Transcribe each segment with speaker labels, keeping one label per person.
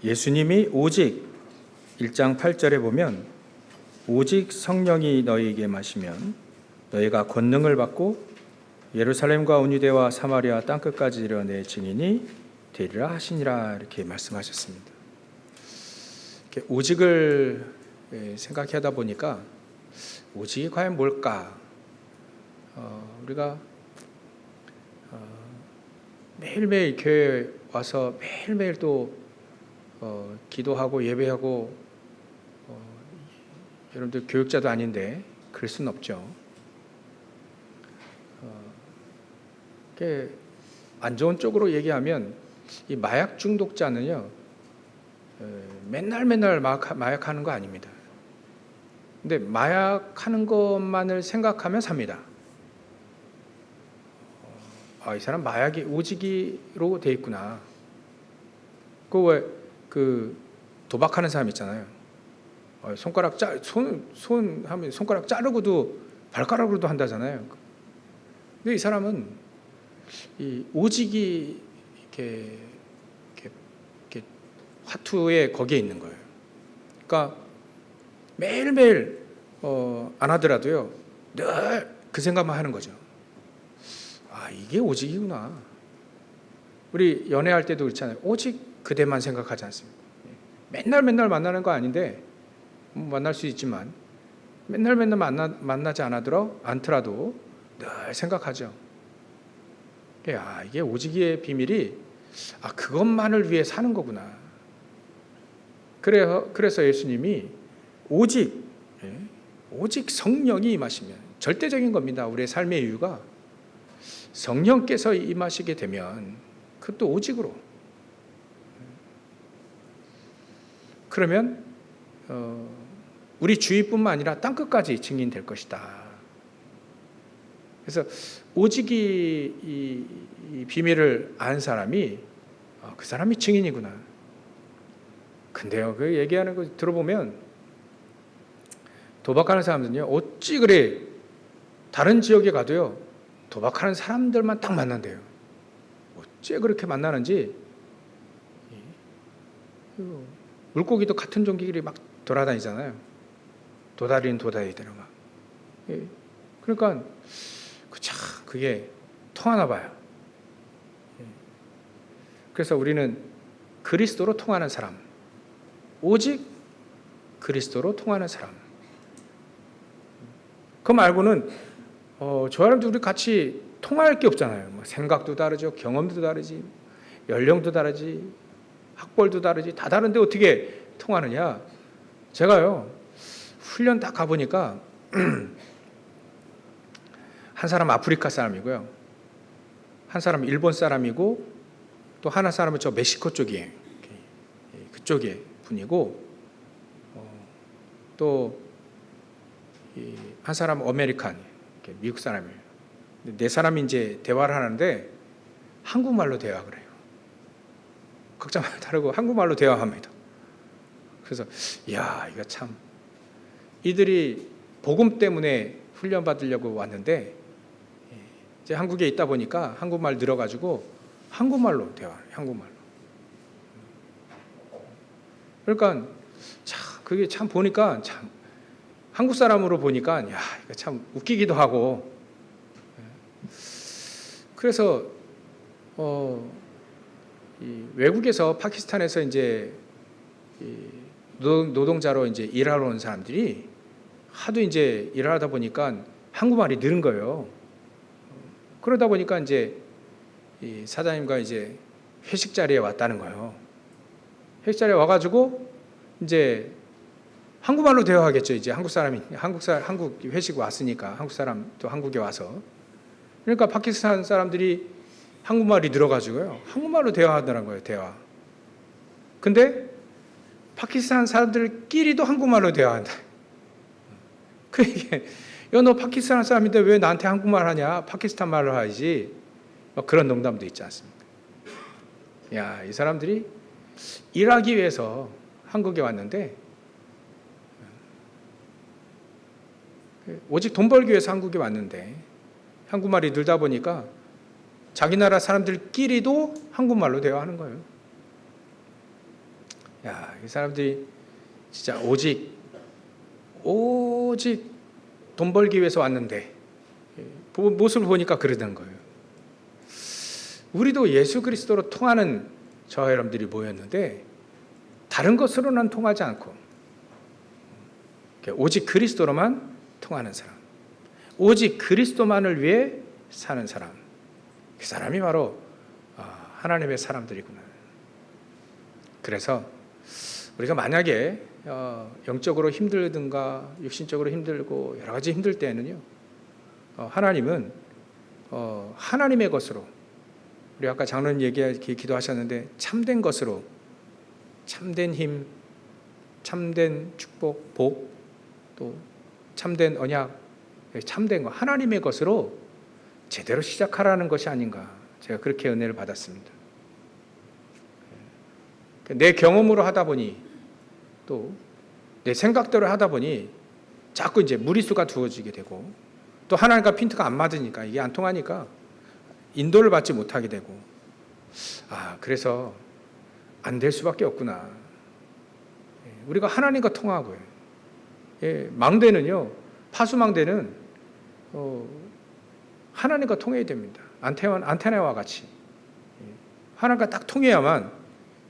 Speaker 1: 예수님이 오직 1장 8절에 보면 오직 성령이 너희에게 마시면 너희가 권능을 받고 예루살렘과 온 유대와 사마리아 땅끝까지 이르러 내 증인이 되리라 하시니라 이렇게 말씀하셨습니다. 이렇게 오직을 생각하다 보니까 오직이 과연 뭘까? 우리가 매일매일 교회에 와서 매일매일 또 기도하고 예배하고 여러분들 교육자도 아닌데 그럴 수는 없죠. 안 좋은 쪽으로 얘기하면 이 마약 중독자는요 맨날 마약하는 거 아닙니다. 근데 마약하는 것만을 생각하면 삽니다. 이 사람 마약이 오지기로 돼 있구나. 그 도박하는 사람 있잖아요. 손 하면 손가락 자르고도 발가락으로도 한다잖아요. 근데 이 사람은 이 오직이 이렇게 화투에 거기에 있는 거예요. 그러니까 매일매일 안 하더라도요 늘 그 생각만 하는 거죠. 이게 오직이구나. 우리 연애할 때도 그렇잖아요. 오직 그대만 생각하지 않습니까? 맨날 만나는 거 아닌데 만날 수 있지만 맨날 만나지 않더라도 늘 생각하죠. 이게 오직의 비밀이 그것만을 위해 사는 거구나. 그래서 예수님이 오직 성령이 임하시면 절대적인 겁니다. 우리의 삶의 이유가 성령께서 임하시게 되면 그것도 오직으로 그러면 우리 주위뿐만 아니라 땅끝까지 증인될 것이다. 그래서 오직이 이 비밀을 아는 사람이 그 사람이 증인이구나. 근데요, 그 얘기하는 거 들어보면 도박하는 사람들은요, 어찌 그래 다른 지역에 가도요 도박하는 사람들만 딱 만난대요. 어째 그렇게 만나는지. 물고기도 같은 종끼리 막 돌아다니잖아요. 도다리는 도다리대로 막. 그러니까 그게 통하나 봐요. 그래서 우리는 그리스도로 통하는 사람, 오직 그리스도로 통하는 사람. 그거 말고는 저 사람도 우리 같이 통할 게 없잖아요. 생각도 다르죠, 경험도 다르지, 연령도 다르지, 학벌도 다르지, 다 다른데 어떻게 통하느냐? 제가요 훈련 딱 가보니까 한 사람 아프리카 사람이고요, 한 사람 일본 사람이고, 또 하나 사람은 저 멕시코 쪽이에요. 그쪽의 분이고, 또 한 사람은 아메리칸, 미국 사람이에요. 네 사람이 이제 대화를 하는데 한국말로 대화를 해요. 각자마다 다르고 한국말로 대화합니다. 그래서 이거 참 이들이 복음 때문에 훈련 받으려고 왔는데 이제 한국에 있다 보니까 한국말 늘어가지고 한국말로 대화해요. 한국말로. 그러니까 그게 참 보니까 참 한국 사람으로 보니까 이거 참 웃기기도 하고. 그래서 외국에서 파키스탄에서 이제 노동자로 이제 일하러 온 사람들이 하도 이제 일하다 보니까 한국말이 늘은 거예요. 그러다 보니까 이제 이 사장님과 이제 회식 자리에 왔다는 거예요. 회식 자리에 와가지고 이제 한국말로 대화하겠죠. 이제 한국 회식 왔으니까 한국 사람 또 한국에 와서. 그러니까 파키스탄 사람들이 한국말이 늘어가지고요 한국말로 대화하더라는 거예요. 대화. 근데 파키스탄 사람들끼리도 한국말로 대화한다. 그게 너 파키스탄 사람인데 왜 나한테 한국말 하냐? 파키스탄 말로 하지. 그런 농담도 있지 않습니까? 이 사람들이 일하기 위해서 한국에 왔는데 오직 돈 벌기 위해서 한국에 왔는데 한국말이 늘다 보니까 자기 나라 사람들끼리도 한국말로 대화하는 거예요. 야, 이 사람들이 진짜 오직 돈 벌기 위해서 왔는데 모습을 보니까 그러던 거예요. 우리도 예수 그리스도로 통하는 저와 여러분들이 모였는데 다른 것으로는 통하지 않고 오직 그리스도로만 통하는 사람, 오직 그리스도만을 위해 사는 사람, 그 사람이 바로 하나님의 사람들이구나. 그래서 우리가 만약에 영적으로 힘들든가 육신적으로 힘들고 여러 가지 힘들 때에는요, 하나님은 하나님의 것으로, 우리 아까 장로님 기도하셨는데 참된 것으로, 참된 힘, 참된 축복, 복, 또 참된 언약, 참된 것, 하나님의 것으로 제대로 시작하라는 것이 아닌가, 제가 그렇게 은혜를 받았습니다. 내 경험으로 하다 보니, 또 내 생각대로 하다 보니 자꾸 이제 무리수가 두어지게 되고, 또 하나님과 핀트가 안 맞으니까, 이게 안 통하니까 인도를 받지 못하게 되고, 그래서 안 될 수밖에 없구나. 우리가 하나님과 통하고요. 망대는요, 파수망대는 하나님과 통해야 됩니다. 안테나와 같이 하나님과 딱 통해야만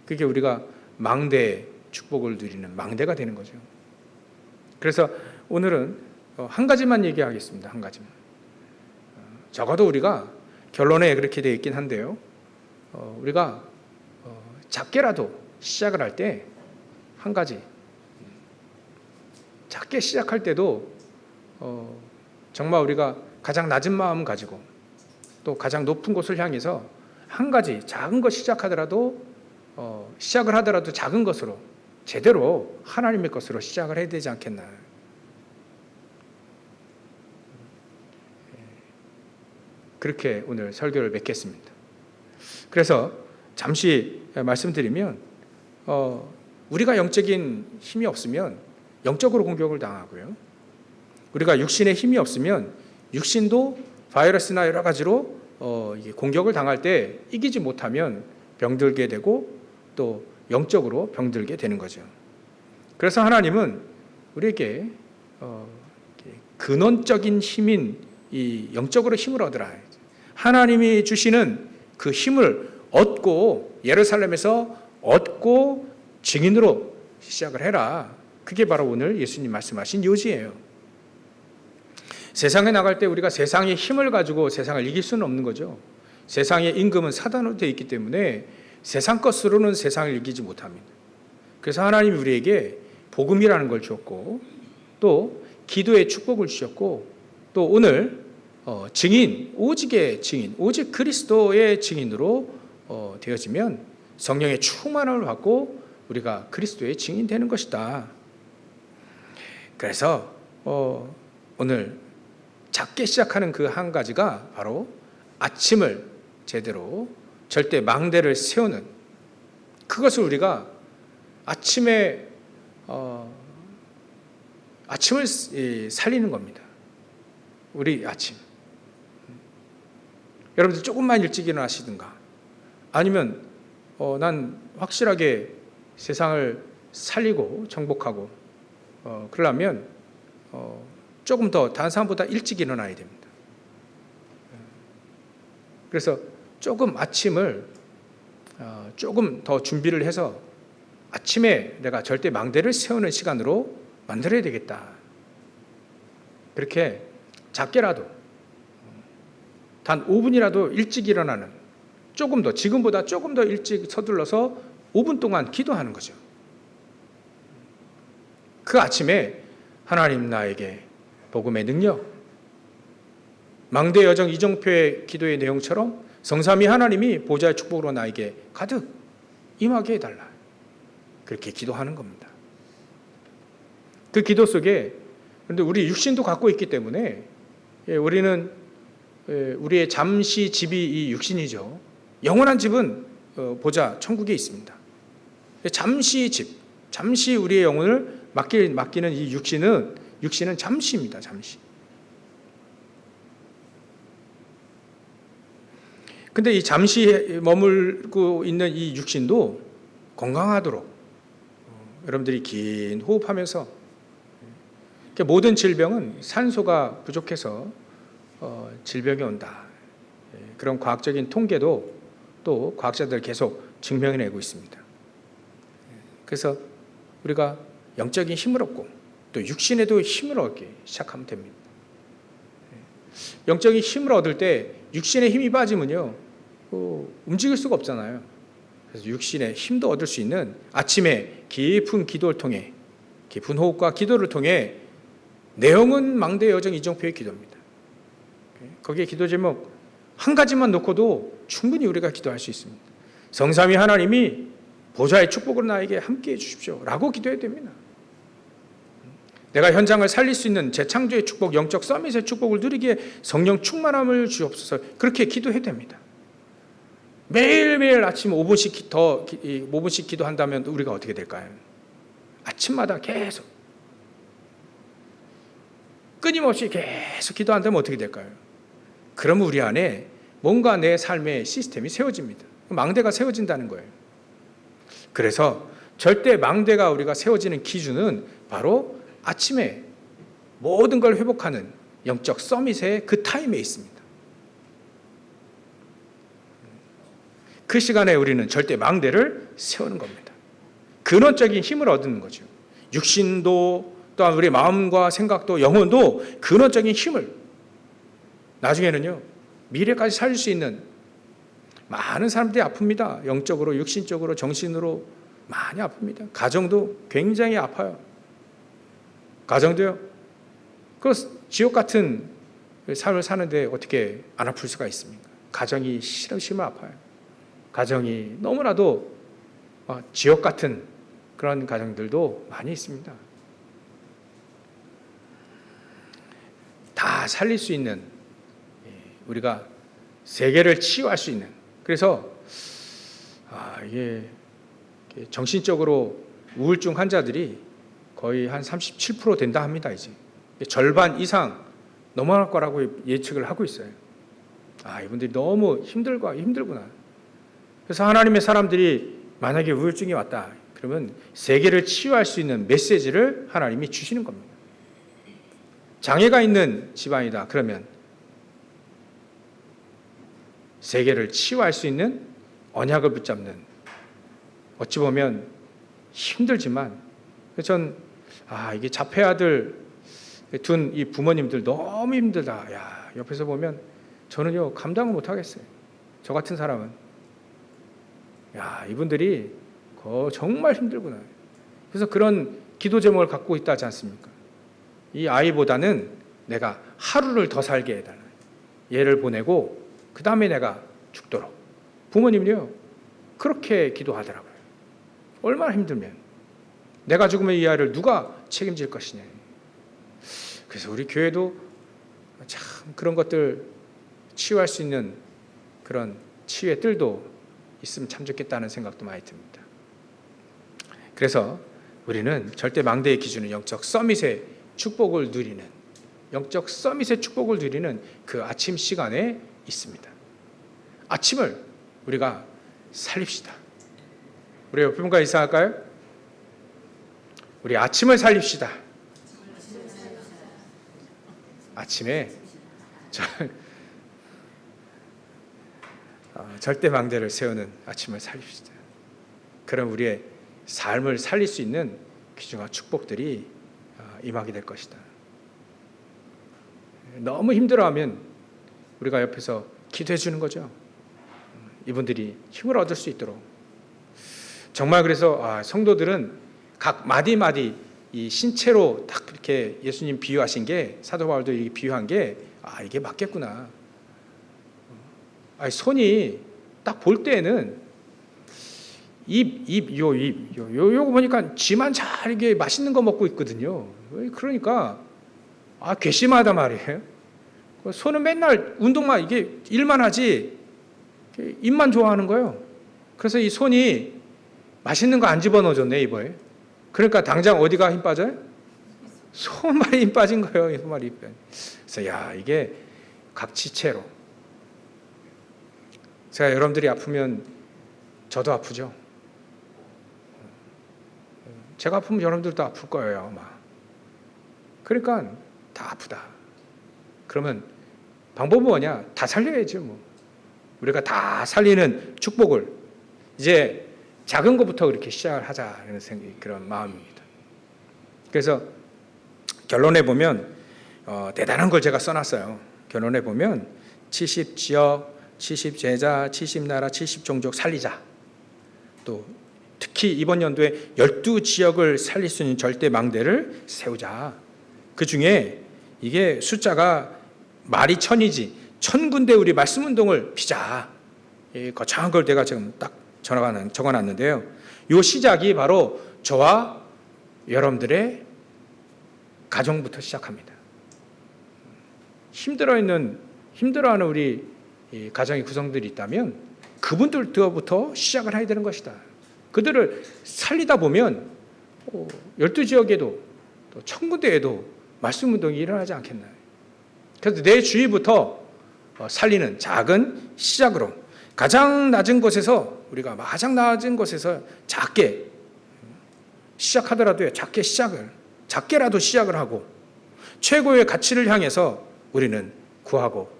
Speaker 1: 그게 우리가 망대 축복을 누리는 망대가 되는 거죠. 그래서 오늘은 한 가지만 얘기하겠습니다. 한 가지만. 적어도 우리가 결론에 그렇게 되어 있긴 한데요, 우리가 작게라도 시작을 할 때 한 가지, 작게 시작할 때도 정말 우리가 가장 낮은 마음 가지고 또 가장 높은 곳을 향해서 한 가지 작은 것 시작하더라도 시작을 하더라도 작은 것으로 제대로 하나님의 것으로 시작을 해야 되지 않겠나. 그렇게 오늘 설교를 맺겠습니다. 그래서 잠시 말씀드리면 우리가 영적인 힘이 없으면 영적으로 공격을 당하고요, 우리가 육신의 힘이 없으면 육신도 바이러스나 여러 가지로 공격을 당할 때 이기지 못하면 병들게 되고 또 영적으로 병들게 되는 거죠. 그래서 하나님은 우리에게 근원적인 힘인 이 영적으로 힘을 얻으라. 하나님이 주시는 그 힘을 얻고 예루살렘에서 얻고 증인으로 시작을 해라. 그게 바로 오늘 예수님 말씀하신 요지예요. 세상에 나갈 때 우리가 세상의 힘을 가지고 세상을 이길 수는 없는 거죠. 세상의 임금은 사단으로 되어 있기 때문에 세상 것으로는 세상을 이기지 못합니다. 그래서 하나님이 우리에게 복음이라는 걸 주었고, 또 기도의 축복을 주셨고, 또 오늘 증인, 오직의 증인, 오직 그리스도의 증인으로 되어지면 성령의 충만함을 받고 우리가 그리스도의 증인 되는 것이다. 그래서 오늘 작게 시작하는 그 한 가지가 바로 아침을 제대로 절대 망대를 세우는, 그것을 우리가 아침을 살리는 겁니다. 우리 아침. 여러분들 조금만 일찍 일어나시든가, 아니면 난 확실하게 세상을 살리고 정복하고 그러려면 조금 더 다른 사람보다 일찍 일어나야 됩니다. 그래서 조금 아침을 조금 더 준비를 해서 아침에 내가 절대 망대를 세우는 시간으로 만들어야 되겠다. 그렇게 작게라도 단 5분이라도 일찍 일어나는, 조금 더, 지금보다 조금 더 일찍 서둘러서 5분 동안 기도하는 거죠. 그 아침에 하나님 나에게 복음의 능력, 망대 여정 이정표의 기도의 내용처럼 성삼위 하나님이 보좌의 축복으로 나에게 가득 임하게 해달라. 그렇게 기도하는 겁니다. 그 기도 속에, 그런데 우리 육신도 갖고 있기 때문에 우리는 우리의 잠시 집이 이 육신이죠. 영원한 집은 보좌 천국에 있습니다. 잠시 집, 잠시 우리의 영혼을 맡기는 이 육신은 잠시입니다. 잠시. 근데 이 잠시 머물고 있는 이 육신도 건강하도록 여러분들이 긴 호흡하면서 모든 질병은 산소가 부족해서 질병이 온다. 그런 과학적인 통계도 또 과학자들 계속 증명해내고 있습니다. 그래서 우리가 영적인 힘을 얻고 또 육신에도 힘을 얻기 시작하면 됩니다. 영적인 힘을 얻을 때 육신에 힘이 빠지면요 움직일 수가 없잖아요. 그래서 육신에 힘도 얻을 수 있는 아침에 깊은 기도를 통해 깊은 호흡과 기도를 통해 내용은 망대 여정 이정표의 기도입니다. 거기에 기도 제목 한 가지만 놓고도 충분히 우리가 기도할 수 있습니다. 성삼위 하나님이 보좌의 축복으로 나에게 함께해 주십시오 라고 기도해야 됩니다. 내가 현장을 살릴 수 있는 재창조의 축복, 영적 서밋의 축복을 누리기에 성령 충만함을 주옵소서, 그렇게 기도해야 됩니다. 매일매일 아침 5분씩 기도한다면 우리가 어떻게 될까요? 아침마다 계속 끊임없이 계속 기도한다면 어떻게 될까요? 그러면 우리 안에 뭔가 내 삶의 시스템이 세워집니다. 망대가 세워진다는 거예요. 그래서 절대 망대가 우리가 세워지는 기준은 바로 아침에 모든 걸 회복하는 영적 서밋의 그 타임에 있습니다. 그 시간에 우리는 절대 망대를 세우는 겁니다. 근원적인 힘을 얻는 거죠. 육신도 또한 우리 마음과 생각도 영혼도 근원적인 힘을, 나중에는요 미래까지 살릴 수 있는, 많은 사람들이 아픕니다. 영적으로, 육신적으로, 정신으로 많이 아픕니다. 가정도 굉장히 아파요. 가정도요. 그 지옥 같은 삶을 사는데 어떻게 안 아플 수가 있습니까? 가정이 싫으면 아파요. 가정이 너무나도 지옥 같은 그런 가정들도 많이 있습니다. 다 살릴 수 있는, 우리가 세계를 치유할 수 있는, 그래서 이게 정신적으로 우울증 환자들이 거의 한 37% 된다 합니다. 이제 절반 이상 넘어갈 거라고 예측을 하고 있어요. 이분들이 너무 힘들구나. 그래서 하나님의 사람들이 만약에 우울증이 왔다 그러면 세계를 치유할 수 있는 메시지를 하나님이 주시는 겁니다. 장애가 있는 집안이다 그러면 세계를 치유할 수 있는 언약을 붙잡는, 어찌 보면 힘들지만, 전 이게 자폐아들 둔 이 부모님들 너무 힘들다. 옆에서 보면 저는요 감당을 못 하겠어요. 저 같은 사람은 이분들이 정말 힘들구나. 그래서 그런 기도 제목을 갖고 있다지 않습니까? 이 아이보다는 내가 하루를 더 살게 해달라. 얘를 보내고 그 다음에 내가 죽도록. 부모님이요 그렇게 기도하더라고요. 얼마나 힘들면 내가 죽으면 이 아이를 누가 책임질 것이냐. 그래서 우리 교회도 참 그런 것들 치유할 수 있는 그런 치유의 뜰도 있으면 참 좋겠다는 생각도 많이 듭니다. 그래서 우리는 절대 망대의 기준은 영적 서밋의 축복을 누리는, 영적 서밋의 축복을 누리는 그 아침 시간에 있습니다. 아침을 우리가 살립시다. 우리 옆에 분과 인사할까요? 우리 아침을 살립시다. 아침에 절대 망대를 세우는 아침을 살립시다. 그럼 우리의 삶을 살릴 수 있는 귀중한 축복들이 임하게 될 것이다. 너무 힘들어하면 우리가 옆에서 기도해 주는 거죠. 이분들이 힘을 얻을 수 있도록. 정말 그래서 성도들은 각 마디마디 이 신체로 딱 이렇게 예수님 비유하신 게, 사도 바울도 이렇게 비유한 게 이게 맞겠구나. 손이 딱 볼 때에는 요거 보니까 쥐만 잘 이게 맛있는 거 먹고 있거든요. 그러니까 괘씸하단 말이에요. 손은 맨날 운동만, 이게 일만 하지 입만 좋아하는 거예요. 그래서 이 손이 맛있는 거 안 집어넣어줬네 이번에. 그러니까 당장 어디가 힘 빠져요? 손발에 힘 빠진 거예요. 손발이 힘 빠진. 그래서 이게 각지체로. 제가 여러분들이 아프면 저도 아프죠. 제가 아프면 여러분들도 아플 거예요, 아마. 그러니까 다 아프다. 그러면 방법은 뭐냐? 다 살려야죠, 뭐. 우리가 다 살리는 축복을 이제 작은 것부터 그렇게 시작을 하자는 생각이 그런 마음입니다. 그래서 결론에 보면 대단한 걸 제가 써놨어요. 결론에 보면 70지역, 70제자, 70나라, 70종족 살리자. 또 특히 이번 연도에 12지역을 살릴 수 있는 절대망대를 세우자. 그 중에 이게 숫자가 말이 1000이지 1000군데 우리 말씀운동을 피자. 거창한 걸 내가 지금 딱 적어놨는데요. 이 시작이 바로 저와 여러분들의 가정부터 시작합니다. 힘들어하는 우리 가정의 구성들이 있다면 그분들부터 시작을 해야 되는 것이다. 그들을 살리다 보면 12지역에도 또 1000군데에도 말씀운동이 일어나지 않겠나요? 그래서 내 주위부터 살리는 작은 시작으로 가장 낮은 곳에서 우리가 가장 낮은 곳에서 작게 시작하더라도 작게라도 시작을 하고 최고의 가치를 향해서 우리는 구하고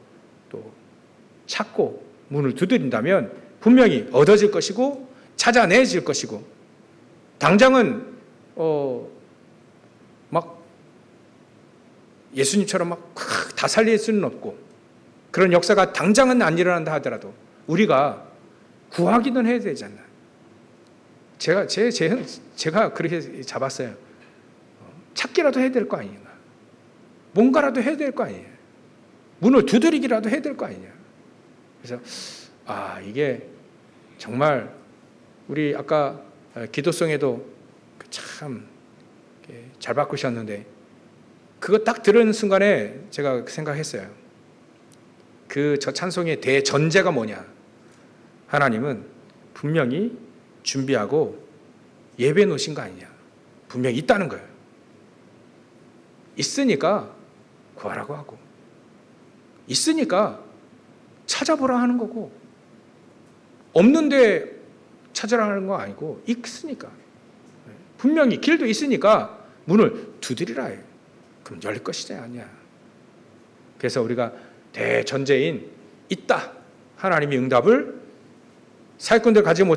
Speaker 1: 또 찾고 문을 두드린다면 분명히 얻어질 것이고 찾아내질 것이고 당장은 막 예수님처럼 막 다 살릴 수는 없고 그런 역사가 당장은 안 일어난다 하더라도 우리가 구하기는 해야 되잖아요. 제가 그렇게 잡았어요. 찾기라도 해야 될 거 아니냐. 뭔가라도 해야 될 거 아니냐. 문을 두드리기라도 해야 될 거 아니냐. 그래서 이게 정말 우리 아까 기도송에도 참 잘 바꾸셨는데 그거 딱 들은 순간에 제가 생각했어요. 저 찬송의 대전제가 뭐냐. 하나님은 분명히 준비하고 예배해 놓으신 거 아니냐. 분명히 있다는 거예요. 있으니까 구하라고 하고 있으니까 찾아보라 하는 거고 없는데 찾으라는 거 아니고 있으니까 분명히 길도 있으니까 문을 두드리라 해요. 그럼 열릴 것이냐 아니야. 그래서 우리가 대전제인 있다. 하나님이 응답을 사역꾼들 가지고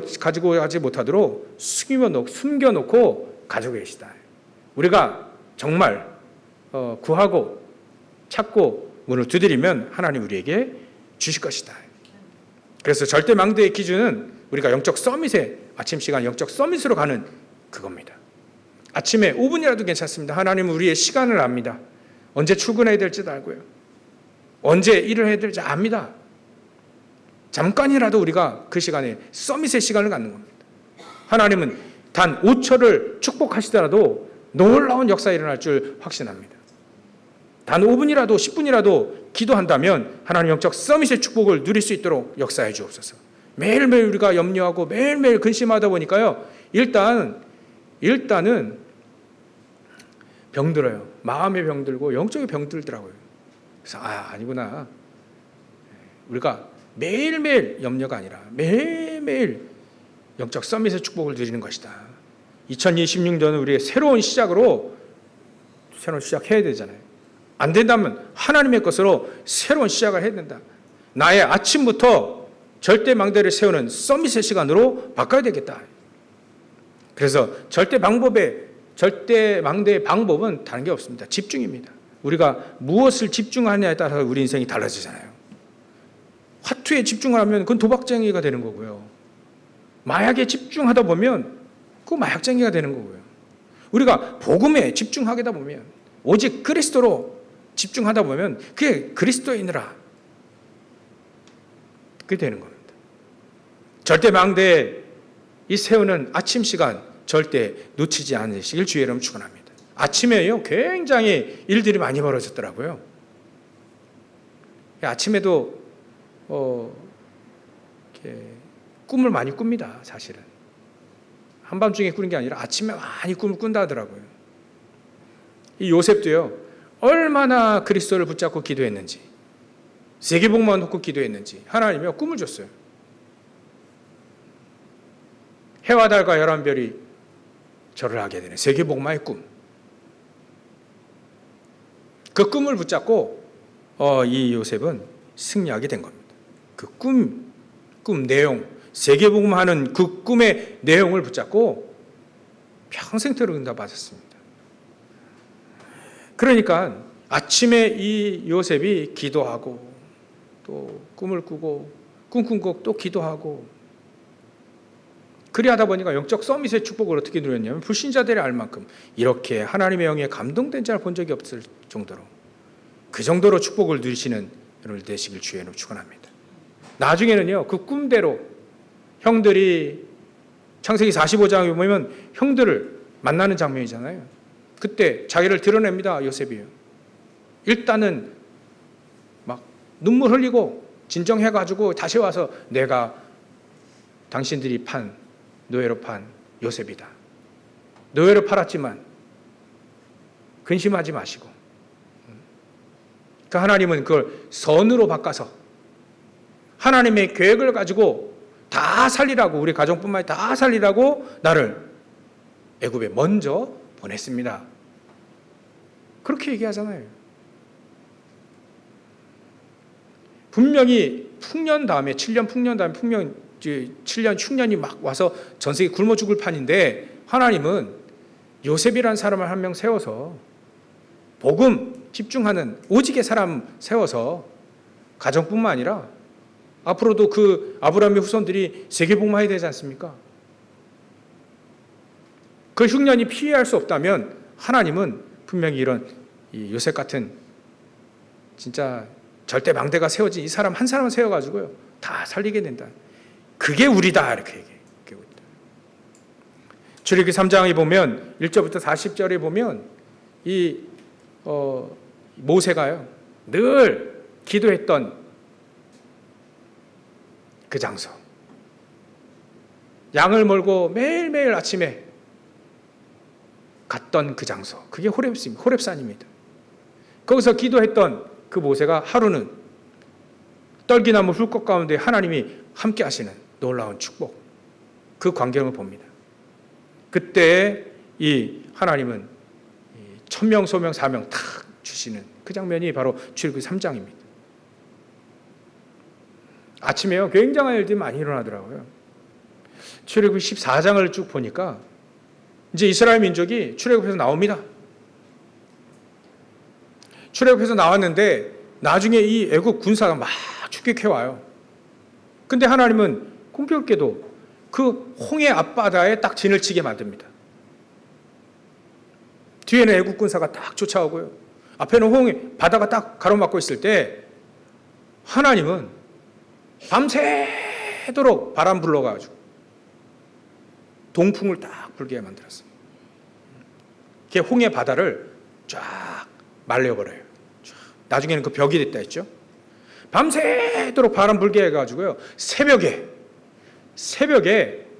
Speaker 1: 가지 못하도록 숨겨놓고 가지고 계시다. 우리가 정말 구하고 찾고 문을 두드리면 하나님 우리에게 주실 것이다. 그래서 절대망대의 기준은 우리가 영적 서밋에 아침 시간 영적 서밋으로 가는 그겁니다. 아침에 5분이라도 괜찮습니다. 하나님은 우리의 시간을 압니다. 언제 출근해야 될지도 알고요. 언제 일을 해야 될지 압니다. 잠깐이라도 우리가 그 시간에 서밋의 시간을 갖는 겁니다. 하나님은 단 5초를 축복하시더라도 놀라운 역사 일어날 줄 확신합니다. 단 5분이라도 10분이라도 기도한다면 하나님 영적 서밋의 축복을 누릴 수 있도록 역사해 주옵소서. 매일매일 우리가 염려하고 매일매일 근심하다 보니까요. 일단은 병들어요. 마음의 병들고 영적의 병들더라고요. 그래서 아니구나. 우리가 매일매일 염려가 아니라 매일매일 영적 서밋의 축복을 누리는 것이다. 2026년은 우리의 새로운 시작으로 새로운 시작해야 되잖아요. 안 된다면 하나님의 것으로 새로운 시작을 해야 된다. 나의 아침부터 절대망대를 세우는 서밋의 시간으로 바꿔야 되겠다. 그래서 절대망대의 방법은 다른 게 없습니다. 집중입니다. 우리가 무엇을 집중하느냐에 따라서 우리 인생이 달라지잖아요. 화투에 집중을 하면 그건 도박쟁이가 되는 거고요. 마약에 집중하다 보면 그건 마약쟁이가 되는 거고요. 우리가 복음에 집중하다 보면 오직 그리스도로 집중하다 보면 그게 그리스도인이라 그게 되는 겁니다. 절대망대에 이 세우는 아침 시간 절대 놓치지 않으시길 주의 이름 축원합니다. 아침에요 굉장히 일들이 많이 벌어졌더라고요. 아침에도 이렇게 꿈을 많이 꿉니다. 사실은 한밤중에 꾸는 게 아니라 아침에 많이 꿈을 꾼다 하더라고요. 이 요셉도요 얼마나 그리스도를 붙잡고 기도했는지 세계복만 놓고 기도했는지 하나님이 꿈을 줬어요. 해와 달과 11별이 절을 하게 되는 세계복음화의 꿈. 그 꿈을 붙잡고 이 요셉은 승리하게 된 겁니다. 그 꿈 내용, 세계복음화하는 그 꿈의 내용을 붙잡고 평생토록 응답받았습니다. 그러니까 아침에 이 요셉이 기도하고 또 꿈을 꾸고 꿈꾸고 또 기도하고 그리 하다 보니까 영적 서밋의 축복을 어떻게 누렸냐면 불신자들이 알 만큼 이렇게 하나님의 영에 감동된 자를 본 적이 없을 정도로 그 정도로 축복을 누리시는 여러분 되시길 주의 이름으로 축원합니다. 나중에는요 그 꿈대로 형들이 창세기 45장에 보면 형들을 만나는 장면이잖아요. 그때 자기를 드러냅니다. 요셉이요. 일단은 막 눈물 흘리고 진정해가지고 다시 와서 내가 당신들이 노예로 판 요셉이다. 노예로 팔았지만 근심하지 마시고 그 하나님은 그걸 선으로 바꿔서 하나님의 계획을 가지고 다 살리라고 우리 가정뿐만 아니라 다 살리라고 나를 애굽에 먼저 보냈습니다. 그렇게 얘기하잖아요. 분명히 풍년 다음에 7년 풍년 다음에 7년 흉년이 막 와서 전 세계 굶어 죽을 판인데 하나님은 요셉이라는 사람을 한 명 세워서 복음 집중하는 오직의 사람 세워서 가정뿐만 아니라 앞으로도 그 아브라함의 후손들이 세계복음화해야 되지 않습니까? 그 흉년이 피할 수 없다면 하나님은 분명히 이런 이 요셉 같은 진짜 절대 망대가 세워진 이 사람 한 사람을 세워가지고요 다 살리게 된다. 그게 우리다 이렇게 얘기해요. 출애굽기 3장에 보면 1절부터 40절에 보면 이 모세가요 늘 기도했던 그 장소, 양을 몰고 매일매일 아침에 갔던 그 장소, 그게 호렙산입니다. 거기서 기도했던 그 모세가 하루는 떨기나무 훌꽃 가운데 하나님이 함께 하시는 놀라운 축복, 그 광경을 봅니다. 그때 이 하나님은 천명 소명 사명 탁 주시는 그 장면이 바로 출애굽기 3장입니다. 아침에요 굉장한 일들이 많이 일어나더라고요. 출애굽기 14장을 쭉 보니까 이제 이스라엘 민족이 출애굽해서 나옵니다. 출애굽해서 나왔는데 나중에 이 애굽 군사가 막 추격해 와요. 근데 하나님은 공교롭게도 그 홍해 앞바다에 딱 진을 치게 만듭니다. 뒤에는 애국 군사가 딱 쫓아오고요. 앞에는 홍해 바다가 딱 가로막고 있을 때 하나님은 밤새도록 바람 불러가지고 동풍을 딱 불게 만들었어요. 그게 홍해 바다를 쫙 말려버려요. 나중에는 그 벽이 됐다 했죠. 밤새도록 바람 불게 해가지고요. 새벽에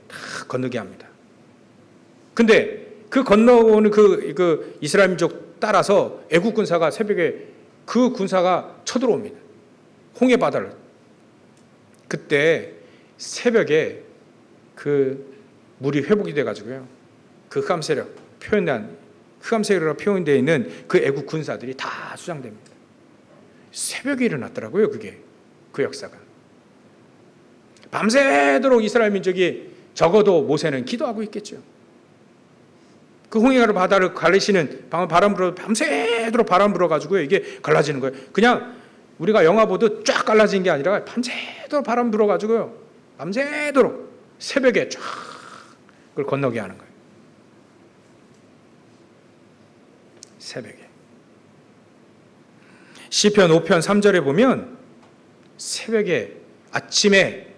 Speaker 1: 다 건너게 합니다. 근데 그 건너오는 그 이스라엘 민족 따라서 애국 군사가 새벽에 그 군사가 쳐들어옵니다. 홍해 바다를. 그때 새벽에 그 물이 회복이 돼가지고요. 그 흑암 세력으로 표현되어 있는 그 애국 군사들이 다 수장됩니다. 새벽에 일어났더라고요. 그게 그 역사가. 밤새도록 이스라엘 민족이 적어도 모세는 기도하고 있겠죠. 그 홍해가로 바다를 가르시는 바람 불어 밤새도록 바람 불어가지고 이게 갈라지는 거예요. 그냥 우리가 영화 보듯 쫙 갈라진 게 아니라 밤새도록 바람 불어가지고요. 밤새도록 새벽에 쫙 그걸 건너게 하는 거예요. 새벽에. 시편 5편 3절에 보면 새벽에 아침에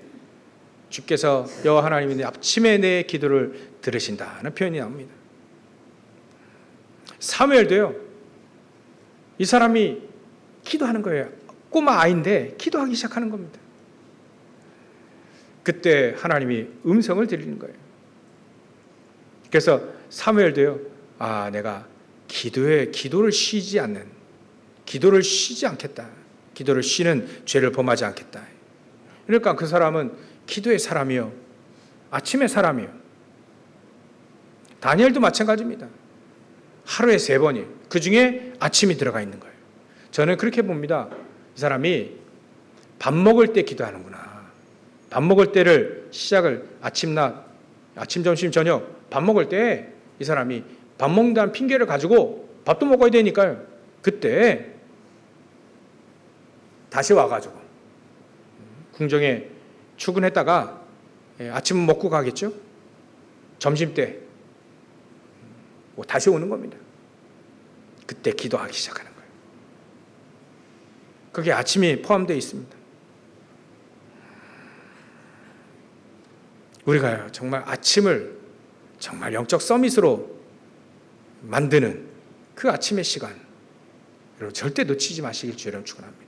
Speaker 1: 주께서 여호와 하나님이 아침에 내 기도를 들으신다는 표현이 나옵니다. 사무엘도요. 이 사람이 기도하는 거예요. 꼬마 아이인데 기도하기 시작하는 겁니다. 그때 하나님이 음성을 들리는 거예요. 그래서 사무엘도요. 내가 기도를 쉬지 않겠다. 기도를 쉬는 죄를 범하지 않겠다. 그러니까 그 사람은 기도의 사람이요. 아침의 사람이요. 다니엘도 마찬가지입니다. 하루에 3번이, 그 중에 아침이 들어가 있는 거예요. 저는 그렇게 봅니다. 이 사람이 밥 먹을 때 기도하는구나. 밥 먹을 때를 시작을 아침, 점심, 저녁 밥 먹을 때 이 사람이 밥 먹는다는 핑계를 가지고 밥도 먹어야 되니까요. 그때 다시 와가지고 궁정에 출근했다가 아침 먹고 가겠죠. 점심 때 다시 오는 겁니다. 그때 기도하기 시작하는 거예요. 그게 아침이 포함되어 있습니다. 우리가 정말 아침을 정말 영적 서밋으로 만드는 그 아침의 시간, 여러분 절대 놓치지 마시길 주여로 축원합니다.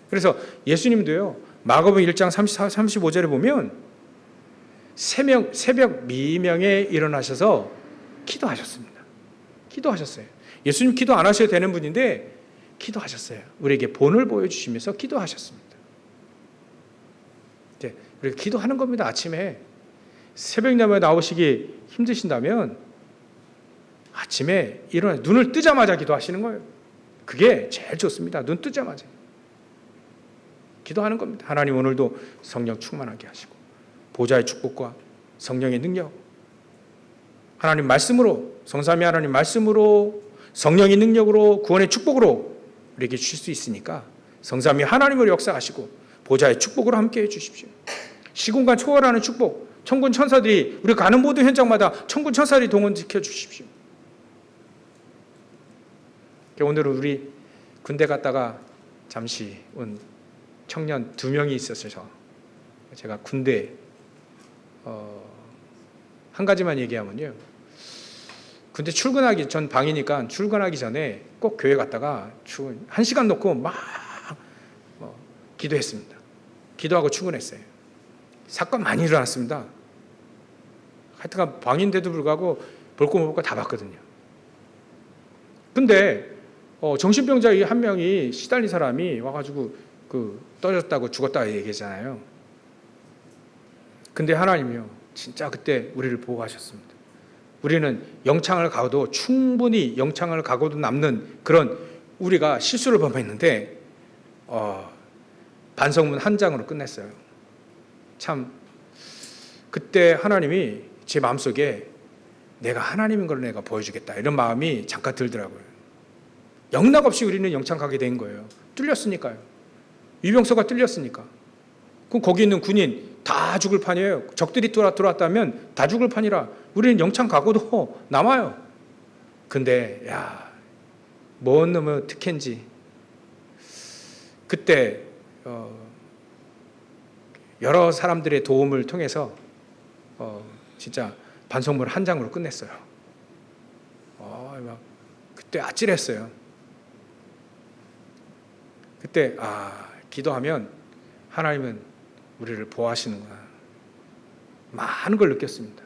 Speaker 1: 그래서 예수님도요, 마가복음 1장 35절에 보면 새벽 미명에 일어나셔서 기도하셨습니다. 기도하셨어요. 예수님 기도 안 하셔도 되는 분인데 기도하셨어요. 우리에게 본을 보여주시면서 기도하셨습니다. 이제 우리가 기도하는 겁니다. 아침에 새벽 야매에 나오시기 힘드신다면 아침에 일어나 눈을 뜨자마자 기도하시는 거예요. 그게 제일 좋습니다. 눈 뜨자마자 기도하는 겁니다. 하나님 오늘도 성령 충만하게 하시고 보좌의 축복과 성령의 능력, 하나님 말씀으로, 성삼위 하나님 말씀으로, 성령의 능력으로, 구원의 축복으로 우리에게 주실 수 있으니까 성삼위 하나님으로 역사하시고 보좌의 축복으로 함께해 주십시오. 시공간 초월하는 축복, 천군 천사들이, 우리 가는 모든 현장마다 천군 천사들이 동원시켜 주십시오. 오늘은 우리 군대 갔다가 잠시 온 청년 2명이 있었어요. 제가 군대 한 가지만 얘기하면요, 군대 출근하기 전 방이니까 출근하기 전에 꼭 교회 갔다가 1시간 놓고 막 기도했습니다. 기도하고 출근했어요. 사건 많이 일어났습니다. 하여튼 방인데도 불구하고 볼 거 못 볼 거 다 봤거든요. 근데 정신병자 한 명이 시달린 사람이 와가지고 떨어졌다고 죽었다고 얘기하잖아요. 근데 하나님이요, 진짜 그때 우리를 보호하셨습니다. 우리는 영창을 가도 충분히 영창을 가고도 남는 그런 우리가 실수를 범했는데 반성문 한 장으로 끝냈어요. 참 그때 하나님이 제 마음속에 내가 하나님인 걸 내가 보여주겠다 이런 마음이 잠깐 들더라고요. 영락없이 우리는 영창 가게 된 거예요. 뚫렸으니까요. 위병소가 뚫렸으니까. 그럼 거기 있는 군인 다 죽을 판이에요. 적들이 들어왔다면 다 죽을 판이라 우리는 영창 가고도 남아요. 근데 뭔 놈의 특혜인지 그때 여러 사람들의 도움을 통해서 진짜 반성문 한 장으로 끝냈어요. 그때 아찔했어요. 그때 기도하면 하나님은 우리를 보호하시는구나. 많은 걸 느꼈습니다.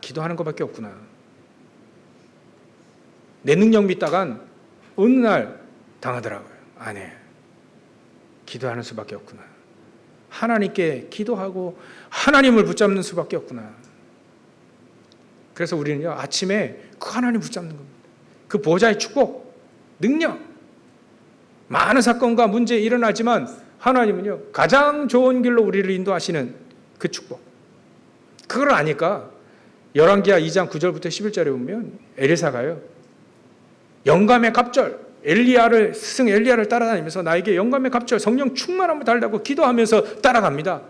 Speaker 1: 기도하는 것밖에 없구나. 내 능력 믿다간 어느 날 당하더라고요. 아니에요. 기도하는 수밖에 없구나. 하나님께 기도하고 하나님을 붙잡는 수밖에 없구나. 그래서 우리는요, 아침에 그 하나님 붙잡는 겁니다. 그 보좌의 축복, 능력, 많은 사건과 문제 일어나지만 하나님은요, 가장 좋은 길로 우리를 인도하시는 그 축복. 그걸 아니까 열왕기하 2장 9절부터 11절에 보면 엘리사가요, 영감의 갑절, 스승 엘리야를 따라다니면서 나에게 영감의 갑절, 성령 충만함을 달라고 기도하면서 따라갑니다.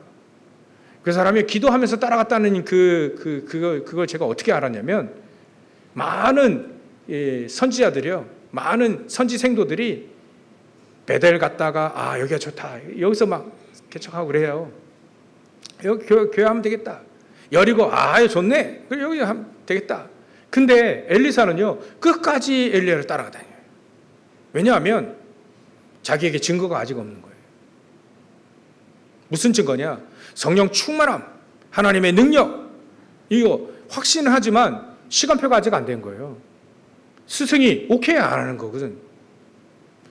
Speaker 1: 그 사람이 기도하면서 따라갔다는 그걸 제가 어떻게 알았냐면, 많은 선지자들이요, 많은 선지생도들이 베델 갔다가 여기가 좋다, 여기서 막 개척하고 그래요. 여기 교회 하면 되겠다. 여리고 좋네, 여기 하면 되겠다. 근데 엘리사는요, 끝까지 엘리야를 따라가다녀요. 왜냐하면 자기에게 증거가 아직 없는 거예요. 무슨 증거냐? 성령 충만함, 하나님의 능력, 이거 확신은 하지만 시간표가 아직 안 된 거예요. 스승이 오케이 안 하는 거거든.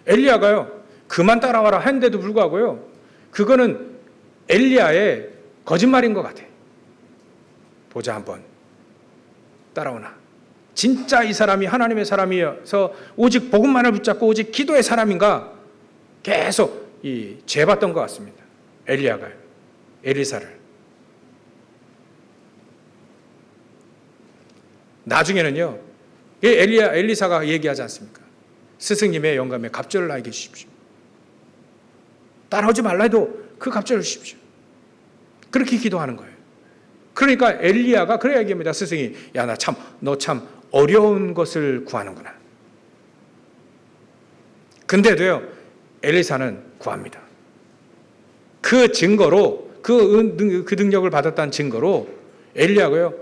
Speaker 1: 엘리야가요, 그만 따라와라 했는데도 불구하고요, 그거는 엘리야의 거짓말인 것 같아. 보자 한번. 따라오나? 진짜 이 사람이 하나님의 사람이어서 오직 복음만을 붙잡고 오직 기도의 사람인가? 계속 재봤던 것 같습니다. 엘리야가요. 엘리사를. 나중에는요, 엘리사가 얘기하지 않습니까? 스승님의 영감에 갑절을 나에게 주십시오. 따라오지 말라 해도 그 갑절을 주십시오. 그렇게 기도하는 거예요. 그러니까 엘리야가 그래 얘기합니다. 스승이, 야, 너 참 어려운 것을 구하는구나. 근데도요, 엘리사는 구합니다. 그 증거로, 그 능력을 받았다는 증거로 엘리야가요,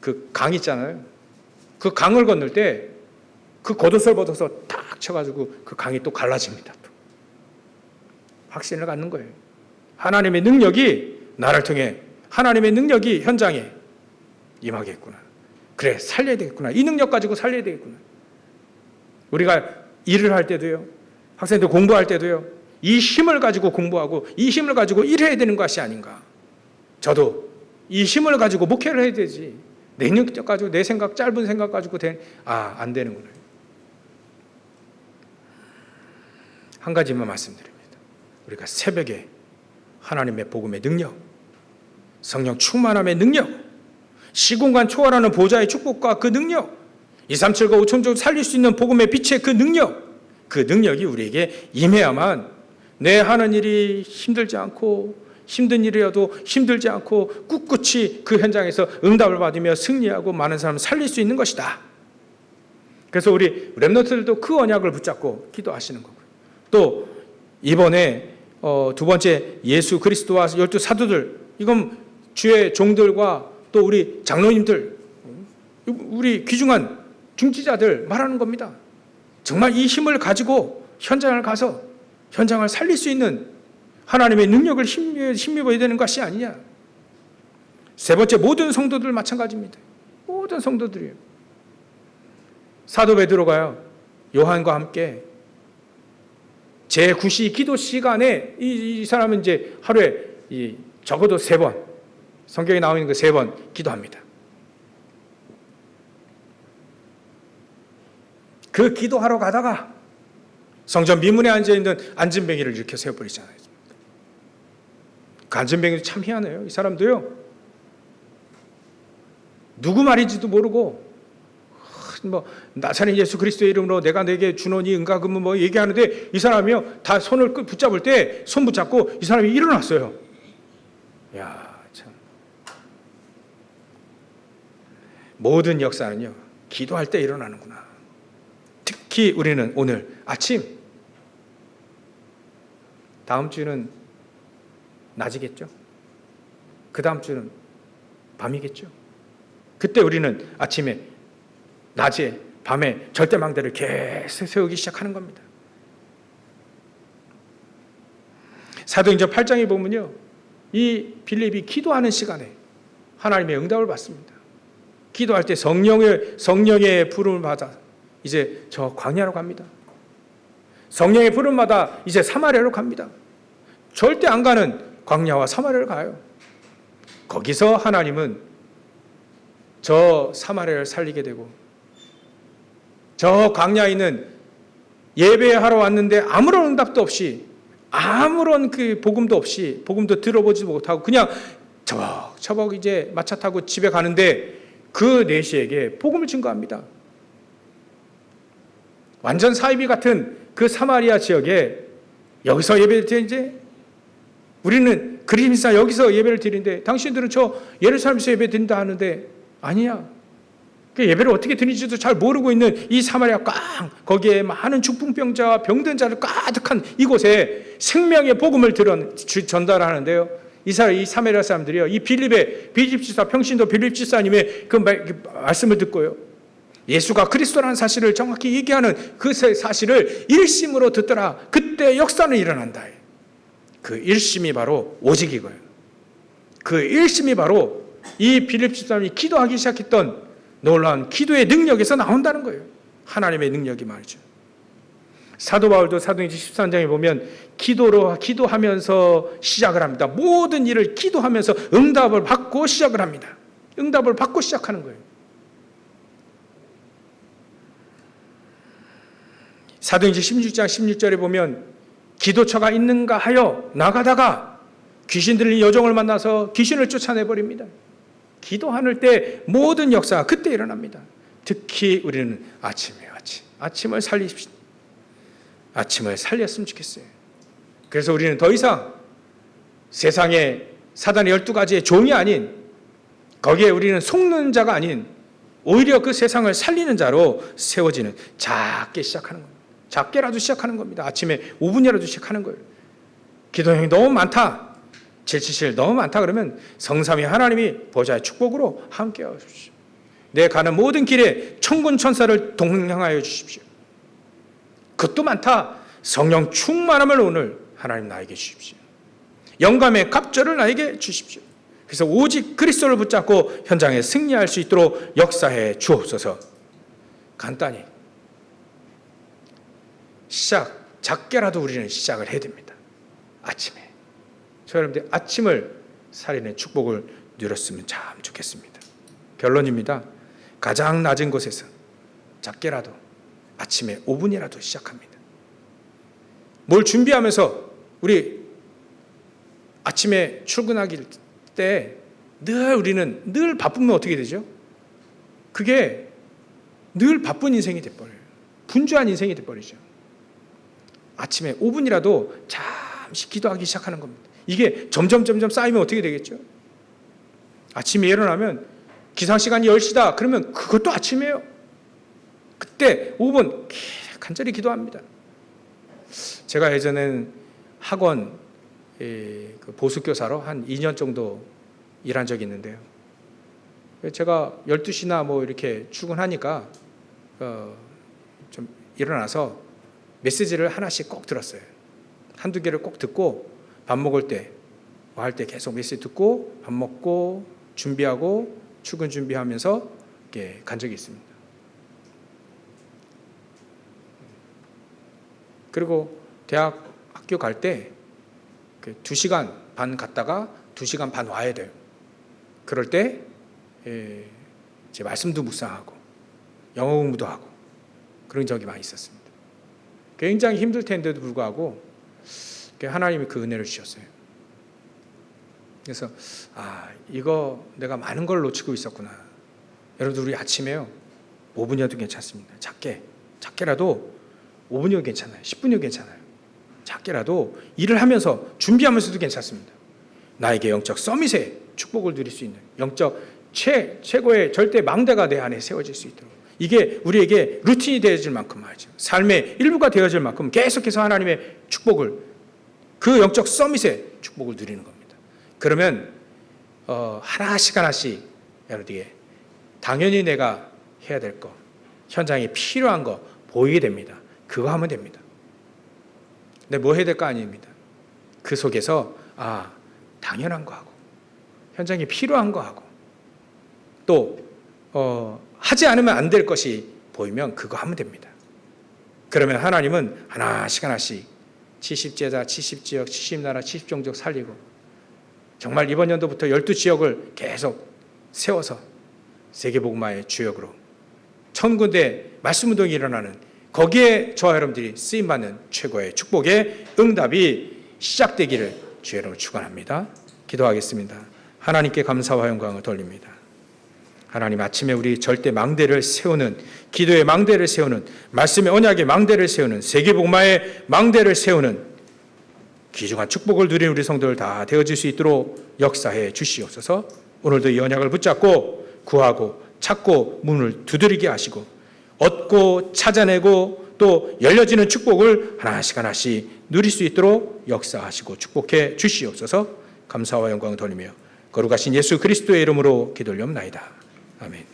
Speaker 1: 그 강 있잖아요. 그 강을 건널 때 그 겉옷을 벗어서 탁 쳐가지고 그 강이 또 갈라집니다. 또. 확신을 갖는 거예요. 하나님의 능력이 나를 통해, 하나님의 능력이 현장에 임하겠구나. 그래, 살려야 되겠구나. 이 능력 가지고 살려야 되겠구나. 우리가 일을 할 때도요, 학생들 공부할 때도요, 이 힘을 가지고 공부하고 이 힘을 가지고 일해야 되는 것이 아닌가. 저도 이 힘을 가지고 목회를 해야 되지. 내 능력 가지고, 내 생각, 짧은 생각 가지고 안 되는구나. 한 가지만 말씀드립니다. 우리가 새벽에 하나님의 복음의 능력, 성령 충만함의 능력, 시공간 초월하는 보좌의 축복과 그 능력, 237과 5천족 살릴 수 있는 복음의 빛의 그 능력이 우리에게 임해야만 내 하는 일이 힘들지 않고, 힘든 일이라도 힘들지 않고 꿋꿋이 그 현장에서 응답을 받으며 승리하고 많은 사람을 살릴 수 있는 것이다. 그래서 우리 렘넌트들도 그 언약을 붙잡고 기도하시는 거고요. 또 이번에 두 번째, 예수 그리스도와 12 사도들, 이건 주의 종들과 또 우리 장로님들, 우리 귀중한 중지자들 말하는 겁니다. 정말 이 힘을 가지고 현장을 가서 현장을 살릴 수 있는 하나님의 능력을 힘입어야 되는 것이 아니냐. 세 번째, 모든 성도들 마찬가지입니다. 모든 성도들이에요. 사도 베드로가요, 요한과 함께 제9시 기도 시간에 이 사람은 이제 하루에 적어도 3번, 성경에 나와 있는 그 3번 기도합니다. 그 기도하러 가다가 성전 미문에 앉아있는 안진뱅이를 이렇게 세워버리잖아요. 그 안진뱅이도 참 희한해요. 이 사람도요, 누구 말인지도 모르고 나사렛 예수 그리스도의 이름으로 내가 내게 주노니 은가금은 얘기하는데, 이 사람이요, 다 손을 붙잡을 때 손 붙잡고 이 사람이 일어났어요. 야, 참. 모든 역사는요, 기도할 때 일어나는구나. 특히 우리는 오늘 아침, 다음 주는 낮이겠죠? 그 다음 주는 밤이겠죠? 그때 우리는 아침에, 낮에, 밤에 절대망대를 계속 세우기 시작하는 겁니다. 사도행전 8장에 보면요, 이 빌립이 기도하는 시간에 하나님의 응답을 받습니다. 기도할 때 성령의 부름을 받아 이제 저 광야로 갑니다. 성령의 부름을 받아 이제 사마리아로 갑니다. 절대 안 가는 광야와 사마리아를 가요. 거기서 하나님은 저 사마리아를 살리게 되고, 저 광야에 있는 예배하러 왔는데 아무런 응답도 없이, 아무런 그 복음도 없이, 복음도 들어보지 못하고 그냥 처벅처벅 이제 마차 타고 집에 가는데 그 내시에게 복음을 증거합니다. 완전 사이비 같은 그 사마리아 지역에 여기서 예배를 드리는데, 우리는 그림사 여기서 예배를 드리는데 당신들은 저 예루살렘에서 예배 드린다 하는데 아니야. 그 예배를 어떻게 드리는지도 잘 모르고 있는 이 사마리아 거기에 많은 중풍병자와 병든 자를 가득한 이곳에 생명의 복음을 전달하는데요. 이 사마리아 사람들이요, 이 빌립의 빌립지사, 평신도 빌립지사님의 그 말씀을 듣고요, 예수가 그리스도라는 사실을 정확히 얘기하는 그 사실을 일심으로 듣더라. 그때 역사는 일어난다. 그 일심이 바로 오직이고요. 그 일심이 바로 이 빌립지사님이 기도하기 시작했던 놀라운 기도의 능력에서 나온다는 거예요. 하나님의 능력이 말이죠. 사도 바울도 사도행전 13장에 보면 기도하면서 시작을 합니다. 모든 일을 기도하면서 응답을 받고 시작을 합니다. 응답을 받고 시작하는 거예요. 사도행전 16장 16절에 보면 기도처가 있는가 하여 나가다가 귀신 들린 여종을 만나서 귀신을 쫓아내버립니다. 기도하는 때 모든 역사가 그때 일어납니다. 특히 우리는 아침을 살리십시오. 아침을 살렸으면 좋겠어요. 그래서 우리는 더 이상 세상에 사단의 12가지의 종이 아닌, 거기에 우리는 속는 자가 아닌 오히려 그 세상을 살리는 자로 세워지는, 작게 시작하는 겁니다. 작게라도 시작하는 겁니다. 아침에 5분이라도 시작하는 거예요. 기도형이 너무 많다, 777 너무 많다 그러면 성삼위 하나님이 보좌의 축복으로 함께하여 주십시오. 내 가는 모든 길에 천군 천사를 동행하여 주십시오. 그것도 많다, 성령 충만함을 오늘 하나님 나에게 주십시오. 영감의 갑절을 나에게 주십시오. 그래서 오직 그리스도를 붙잡고 현장에 승리할 수 있도록 역사해 주옵소서. 간단히 작게라도 우리는 시작을 해야 됩니다. 아침에. 저 여러분들 아침을 살리는 축복을 누렸으면 참 좋겠습니다. 결론입니다. 가장 낮은 곳에서 작게라도 아침에 5분이라도 시작합니다. 뭘 준비하면서 우리 아침에 출근하길 때 우리는 늘 바쁘면 어떻게 되죠? 그게 늘 바쁜 인생이 돼버려요. 분주한 인생이 돼버리죠. 아침에 5분이라도 잠시 기도하기 시작하는 겁니다. 이게 점점 쌓이면 어떻게 되겠죠? 아침에 일어나면 기상시간이 10시다 그러면 그것도 아침이에요. 그때 5분 간절히 기도합니다. 제가 예전엔 학원 보수교사로 한 2년 정도 일한 적이 있는데요. 제가 12시나 뭐 이렇게 출근하니까 좀 일어나서 메시지를 하나씩 꼭 들었어요. 한두 개를 꼭 듣고 밥 먹을 때, 뭐 할 때 계속 메시지 듣고 밥 먹고 준비하고 출근 준비하면서 이렇게 간 적이 있습니다. 그리고 대학 학교 갈 때 2시간 반 갔다가 2시간 반 와야 돼요. 그럴 때 제 말씀도 묵상하고 영어 공부도 하고 그런 적이 많이 있었습니다. 굉장히 힘들 텐데도 불구하고 하나님이 그 은혜를 주셨어요. 그래서 이거 내가 많은 걸 놓치고 있었구나. 여러분들 우리 아침에요 5분이어도 괜찮습니다. 작게라도 5분이어도 괜찮아요. 10분이어도 괜찮아요. 작게라도 일을 하면서 준비하면서도 괜찮습니다. 나에게 영적 서밋의 축복을 누릴 수 있는 영적 최고의 절대 망대가 내 안에 세워질 수 있도록, 이게 우리에게 루틴이 되어질 만큼 말이죠. 삶의 일부가 되어질 만큼 계속해서 하나님의 축복을, 그 영적 서밋의 축복을 누리는 겁니다. 그러면 하나씩 여러분에게 당연히 내가 해야 될 거, 현장에 필요한 거 보이게 됩니다. 그거 하면 됩니다. 근데 뭐 해야 될 거 아닙니다. 그 속에서 당연한 거 하고 현장에 필요한 거 하고 또 하지 않으면 안 될 것이 보이면 그거 하면 됩니다. 그러면 하나님은 하나씩 70제자, 70지역, 70나라, 70종족 살리고 정말 이번 연도부터 12지역을 계속 세워서 세계복음화의 주역으로 1000군데 말씀운동이 일어나는, 거기에 저와 여러분들이 쓰임받는 최고의 축복의 응답이 시작되기를 주의 이름으로 축원합니다. 기도하겠습니다. 하나님께 감사와 영광을 돌립니다. 하나님, 아침에 우리 절대 망대를 세우는, 기도의 망대를 세우는, 말씀의 언약의 망대를 세우는, 세계복음화의 망대를 세우는 귀중한 축복을 누린 우리 성도들 다 되어질 수 있도록 역사해 주시옵소서. 오늘도 이 언약을 붙잡고 구하고 찾고 문을 두드리게 하시고 얻고 찾아내고 또 열려지는 축복을 하나씩 누릴 수 있도록 역사하시고 축복해 주시옵소서. 감사와 영광을 돌리며 거룩하신 예수 그리스도의 이름으로 기도올리옵나이다. 아멘.